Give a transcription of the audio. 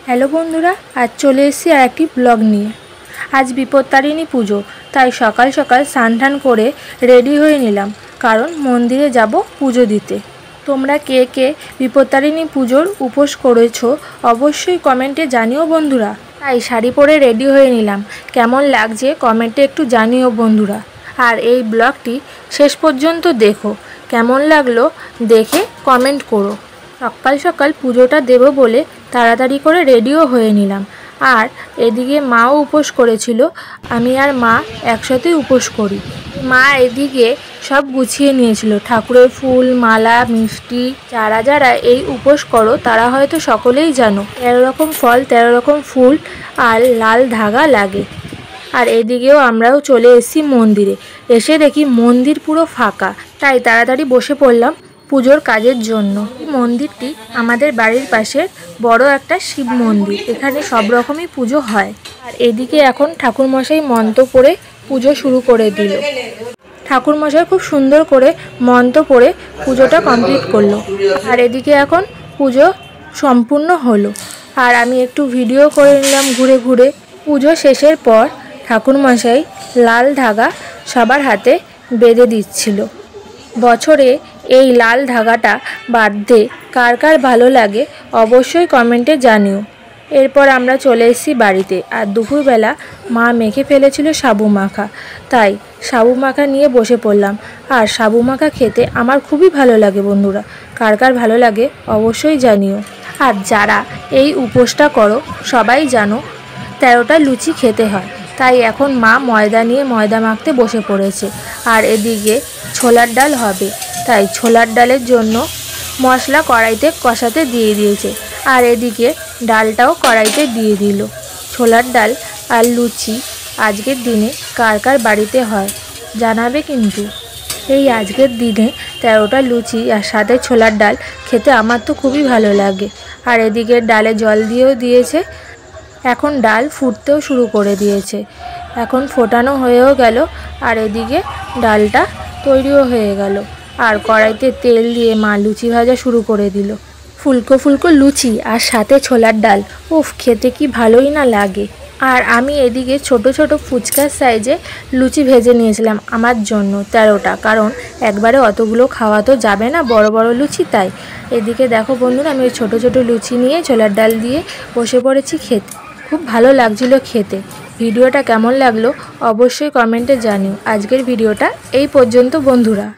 Hello বন্ধুরা, আজ চলে এসেছি আর একটি ব্লগ নিয়ে। আজ বিপত্তারিণী পুজো, তাই সকাল সকাল স্নান টান করে রেডি হয়ে নিলাম, কারণ মন্দিরে যাব পুজো দিতে। তোমরা কে কে বিপত্তারিণী পুজোর উপোস করেছো অবশ্যই কমেন্টে জানিও বন্ধুরা। তাই শাড়ি পরে রেডি হয়ে নিলাম, কেমন লাগছে কমেন্টে একটু জানিও বন্ধুরা। আর এই ব্লগটি শেষ পর্যন্ত দেখো, কেমন লাগলো দেখে কমেন্ট করো। সকাল সকাল পুজোটা দেব বলে তাড়াতাড়ি করে রেডিও হয়ে নিলাম। আর এদিকে মাও উপোস করেছিল, আমি আর মা একসাথে উপোস করি। মা এদিকে সব গুছিয়ে নিয়েছিল, ঠাকুরের ফুল, মালা, মিষ্টি। যারা যারা এই উপোস করো তারা হয়তো সকলেই জানো 13 রকম ফল, 13 রকম ফুল আর লাল ধাগা লাগে। আর এদিকেও আমরাও চলে এসেছি মন্দিরে। এসে দেখি মন্দির পুরো ফাঁকা, তাই তাড়াতাড়ি বসে পড়লাম পুজোর কাজের জন্য। এই মন্দিরটি আমাদের বাড়ির পাশের বড় একটা শিব মন্দির, এখানে সব রকমই পুজো হয়। আর এদিকে এখন ঠাকুরমশাই মন্ত্র পড়ে পুজো শুরু করে দিল। ঠাকুরমশাই খুব সুন্দর করে মন্ত্র পড়ে পুজোটা কমপ্লিট করলো। আর এদিকে এখন পুজো সম্পূর্ণ হলো। আর আমি একটু ভিডিও করে নিলাম ঘুরে ঘুরে। পুজো শেষের পর ঠাকুরমশাই লাল ধাগা সবার হাতে বেঁধে দিচ্ছিল। বছরে এই লাল ধাগাটা বাঁধতে কার কার ভালো লাগে অবশ্যই কমেন্টে জানিও। এরপর আমরা চলে এসেছি বাড়িতে। আর দুপুরবেলা মা মেখে ফেলেছিল সাবু মাখা, তাই সাবু মাখা নিয়ে বসে পড়লাম। আর সাবু মাখা খেতে আমার খুবই ভালো লাগে বন্ধুরা, কার কার ভালো লাগে অবশ্যই জানিও। আর যারা এই উপোসটা করো সবাই জানো 13টা লুচি খেতে হয়, তাই এখন মা ময়দা নিয়ে ময়দা মাখতে বসে পড়েছে। আর এদিকে ছোলার ডাল হবে, তাই ছোলার ডালের জন্য মশলা কড়াইতে কষাতে দিয়ে দিয়েছে। আর এদিকে ডালটাও কড়াইতে দিয়ে দিল। ছোলার ডাল আর লুচি আজকের দিনে কার কার বাড়িতে হয় জানাবে কিন্তু। এই আজকের দিনে 13টা লুচি আর সাথে ছোলার ডাল খেতে আমার তো খুবই ভালো লাগে। আর এদিকে ডালে জল দিয়েও দিয়েছে, এখন ডাল ফুটতেও শুরু করে দিয়েছে, এখন ফোটানো হয়েও গেল। আর এদিকে ডালটা তৈরিও হয়ে গেল। আর কড়াইতে তেল দিয়ে মা লুচি ভাজা শুরু করে দিল। ফুলকো ফুলকো লুচি আর সাথে ছোলার ডাল, উফ খেতে কি ভালোই না লাগে। আর আমি এদিকে ছোট ছোট ফুচকার সাইজে লুচি ভেজে নিয়েছিলাম আমার জন্য 13টা, কারণ একবারে অতগুলো খাওয়া তো যাবে না, বড় বড় লুচি। তাই এদিকে দেখো বন্ধুরা, আমি ছোট ছোট লুচি নিয়ে ছোলার ডাল দিয়ে বসে পড়েছি খেতে। খুব ভালো লাগছিল খেতে। ভিডিওটা কেমন লাগলো অবশ্যই কমেন্টে জানিও। আজকের ভিডিওটা এই পর্যন্ত বন্ধুরা।